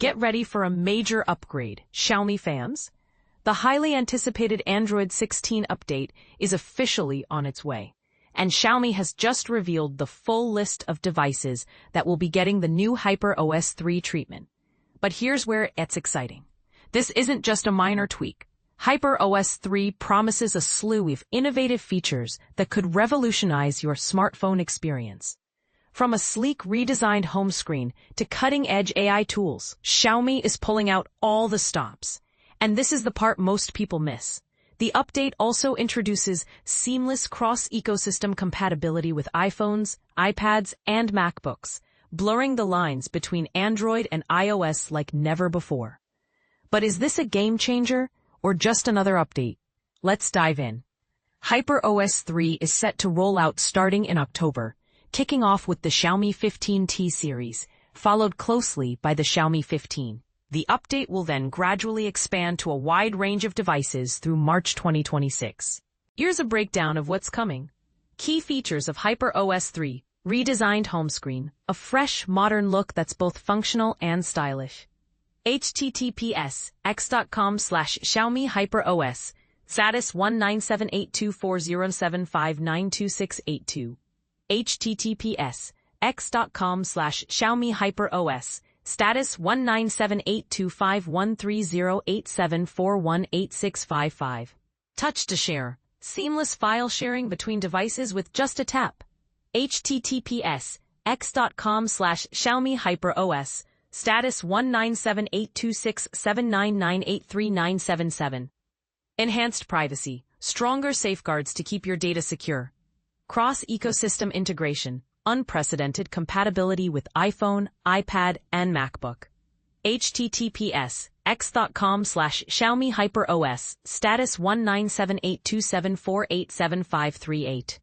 Get ready for a major upgrade, Xiaomi fans. The highly anticipated Android 16 update is officially on its way, and Xiaomi has just revealed the full list of devices that will be getting the new HyperOS 3 treatment. But here's where it's exciting. This isn't just a minor tweak. HyperOS 3 promises a slew of innovative features that could revolutionize your smartphone experience. From a sleek, redesigned home screen to cutting-edge AI tools, Xiaomi is pulling out all the stops. And this is the part most people miss. The update also introduces seamless cross-ecosystem compatibility with iPhones, iPads, and MacBooks, blurring the lines between Android and iOS like never before. But is this a game changer or just another update? Let's dive in. HyperOS 3 is set to roll out starting in October, kicking off with the Xiaomi 15T series, followed closely by the Xiaomi 15. The update will then gradually expand to a wide range of devices through March 2026. Here's a breakdown of what's coming. Key features of HyperOS 3: redesigned home screen, a fresh, modern look that's both functional and stylish. https://x.com/Xiaomi HyperOS, status 19782407592682. https://x.com/Xiaomi HyperOS, status 197825130874186555. Touch to share, seamless file sharing between devices with just a tap. https://x.com/Xiaomi HyperOS, status 19782679983977. Enhanced privacy, stronger safeguards to keep your data secure. Cross-ecosystem integration, unprecedented compatibility with iPhone, iPad, and MacBook. https://x.com/Xiaomi HyperOS, status 197827487538.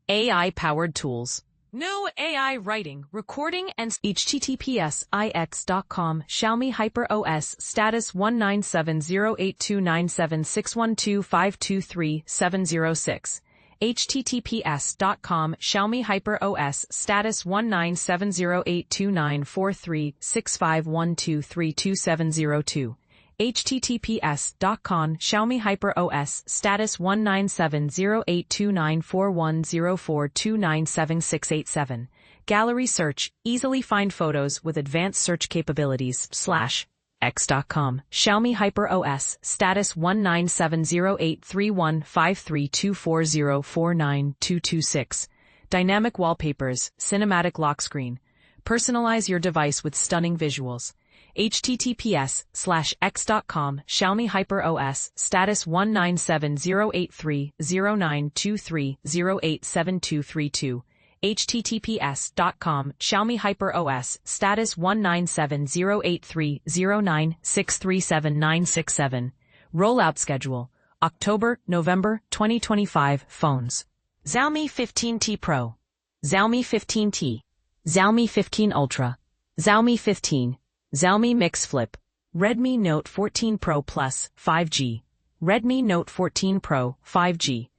AI-powered tools. No AI writing, recording, and https://ix.com/Xiaomi HyperOS, status 197082976125237706. https://Xiaomi HyperOS, status 197082943651232702. https://Xiaomi HyperOS, status 1970829410429767. Gallery search, easily find photos with advanced search capabilities. /x.com, Xiaomi HyperOS, status 197083153240492226. Dynamic wallpapers, cinematic lock screen. Personalize your device with stunning visuals. https://x.com, Xiaomi HyperOS, status 1970830923087232. https://Xiaomi HyperOS, status 19708309637967. Rollout schedule: October, November 2025. Phones: Xiaomi 15T Pro, Xiaomi 15T, Xiaomi 15 Ultra, Xiaomi 15, Xiaomi Mix Flip, Redmi Note 14 Pro Plus 5G, Redmi Note 14 Pro 5G,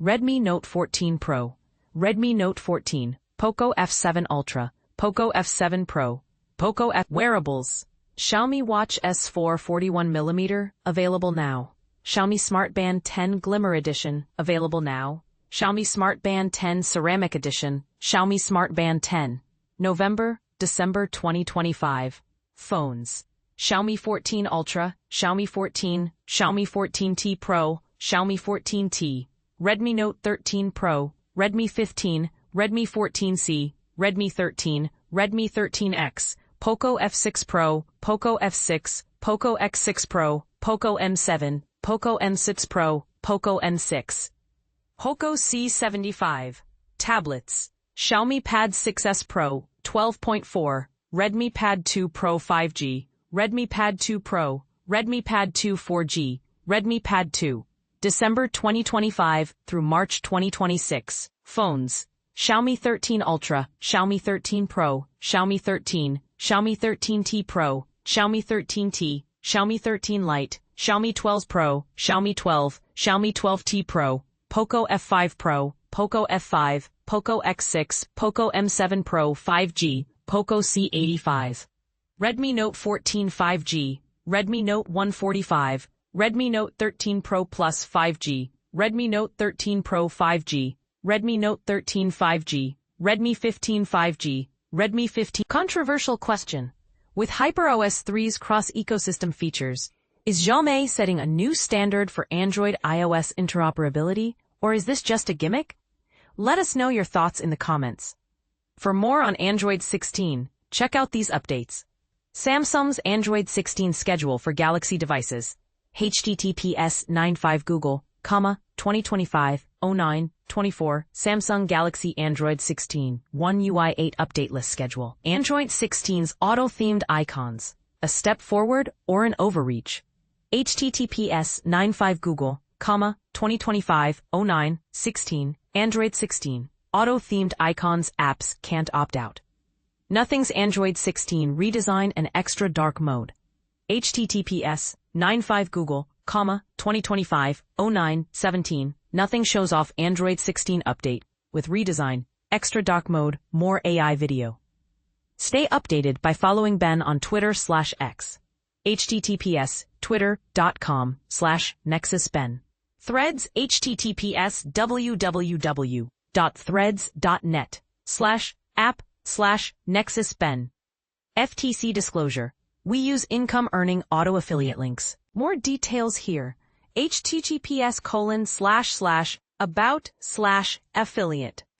Redmi Note 14 Pro, Redmi Note 14, Poco F7 Ultra, Poco F7 Pro, Poco F. Wearables: Xiaomi Watch S4 41mm, available now. Xiaomi Smart Band 10 Glimmer Edition, available now. Xiaomi Smart Band 10 Ceramic Edition, Xiaomi Smart Band 10. November, December 2025. Phones: Xiaomi 14 Ultra, Xiaomi 14, Xiaomi 14T Pro, Xiaomi 14T, Redmi Note 13 Pro, Redmi 15, Redmi 14C, Redmi 13, Redmi 13X, Poco F6 Pro, Poco F6, Poco X6 Pro, Poco M7, Poco M6 Pro, Poco M6. Poco C75. Tablets: Xiaomi Pad 6s Pro, 12.4, Redmi Pad 2 Pro 5G, Redmi Pad 2 Pro, Redmi Pad 2 4G, Redmi Pad 2. December 2025 through March 2026. Phones: Xiaomi 13 Ultra, Xiaomi 13 Pro, Xiaomi 13, Xiaomi 13T Pro, Xiaomi 13T, Xiaomi 13 Lite, Xiaomi 12 Pro, Xiaomi 12, Xiaomi 12T Pro, Poco F5 Pro, Poco F5, Poco X6, Poco M7 Pro 5G, Poco C85. Redmi Note 14 5G, Redmi Note 145, Redmi Note 13 Pro Plus 5G, Redmi Note 13 Pro 5G, Redmi Note 13 5G, Redmi 15 5G, Redmi 15. Controversial question. With HyperOS 3's cross-ecosystem features, is Xiaomi setting a new standard for Android-iOS interoperability, or is this just a gimmick? Let us know your thoughts in the comments. For more on Android 16, check out these updates. Samsung's Android 16 schedule for Galaxy devices. https 95 Google, 2025, 09, 24, Samsung Galaxy Android 16, One UI 8 update list schedule. Android 16's auto-themed icons, a step forward or an overreach. https 95 Google, 2025, 09, 16, Android 16, auto-themed icons apps can't opt out. Nothing's Android 16 redesign and extra dark mode. https 95 Google, 2025, 09, 17, Nothing shows off Android 16 update with redesign, extra dark mode, more AI video. Stay updated by following Ben on Twitter/X. https twitter.com/nexusben. Threads https www.threads.net/app/nexusben. FTC disclosure. We use income earning auto affiliate links. More details here. https://about/affiliate